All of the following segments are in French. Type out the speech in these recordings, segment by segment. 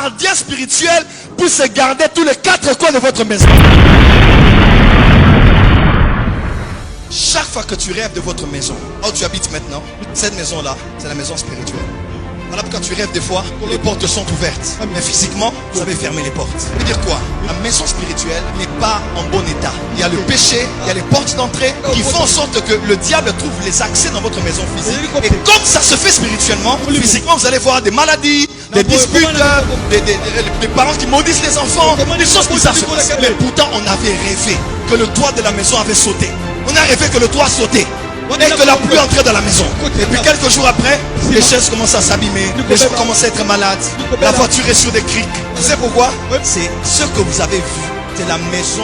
gardiens spirituels puissent garder tous les quatre coins de votre maison. Chaque fois que tu rêves de votre maison, où tu habites maintenant, cette maison-là, c'est la maison spirituelle. Voilà pourquoi tu rêves des fois, les portes sont ouvertes. Mais physiquement, vous avez fermé les portes. Ça veut dire quoi? La maison spirituelle n'est pas en bon état. Il y a le péché, il y a les portes d'entrée qui font en sorte que le diable trouve les accès dans votre maison physique. Et comme ça se fait spirituellement, physiquement, vous allez voir des maladies, des disputes, des parents qui maudissent les enfants, des choses bizarres se passent. Mais pourtant, on avait rêvé que le toit de la maison avait sauté. On a rêvé que le toit sautait. Et que la pluie entrait dans la maison. Et puis quelques jours après, les chaises commencent à s'abîmer, les gens commencent à être malades, la voiture est sur des criques. Vous savez pourquoi? C'est ce que vous avez vu. C'est la maison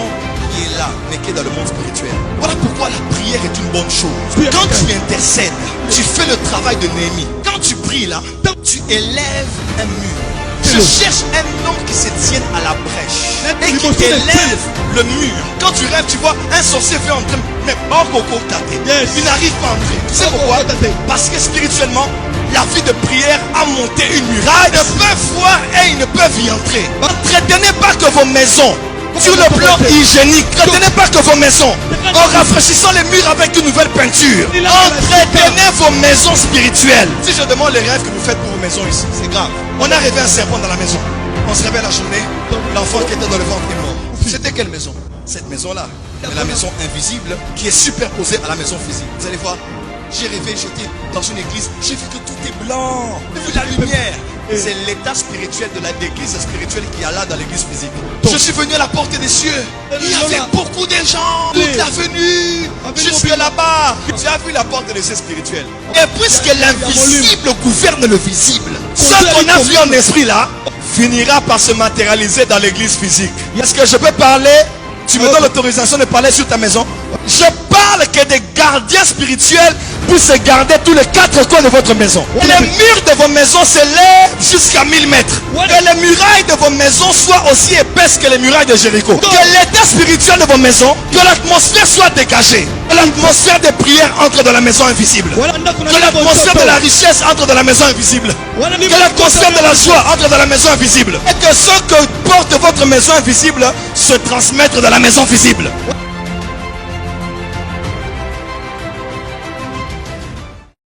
qui est là, mais qui est dans le monde spirituel. Voilà pourquoi la prière est une bonne chose. Quand tu intercèdes, tu fais le travail de Néhémie. Quand tu pries là, tu élèves un mur. Je cherche un homme qui se tienne à la brèche et qui élève le mur. Quand tu rêves, tu vois un sorcier fait entrer, mais pas beaucoup tâter. Il n'arrive pas à entrer. Tu sais pourquoi? Parce que spirituellement, la vie de prière a monté une muraille. Ils ne peuvent voir et ils ne peuvent y entrer. N'entretenez pas que vos maisons. Sur le plan hygiénique, n'entretenez pas que vos maisons en rafraîchissant les murs avec une nouvelle peinture. Entretenez vos maisons spirituelles. Si je demande les rêves que vous faites pour vos maisons ici, c'est grave. On a rêvé un serpent dans la maison. On se réveille la journée, l'enfant qui était dans le ventre est mort. C'était quelle maison? Cette maison-là. C'est la maison invisible qui est superposée à la maison physique. Vous allez voir, j'ai rêvé, j'étais dans une église, j'ai vu que tout est blanc. J'ai vu la lumière. C'est l'état spirituel de l'église spirituelle qui est là dans l'église physique. Je suis venu à la porte des cieux. Il y avait beaucoup de gens. Toute l'avenue, jusque là-bas. Tu as vu la porte des cieux spirituels. Et puisque l'invisible gouverne le visible, ce qu'on a vu en esprit là finira par se matérialiser dans l'église physique. Est-ce que je peux parler? Tu me donnes l'autorisation de parler sur ta maison? Je parle que des gardiens spirituels puissent garder tous les quatre coins de votre maison. Et les murs de vos maisons s'élèvent jusqu'à 1000 mètres. Et les murailles de vos maisons soient aussi épaisses que les murailles de Jéricho. Que l'état spirituel de vos maisons, que l'atmosphère soit dégagée. Que l'atmosphère des prières entre dans la maison invisible. Que l'atmosphère de la richesse entre dans la maison invisible. Que l'atmosphère de la joie entre dans la maison invisible. Et que ce que porte votre maison invisible se transmette dans la maison visible.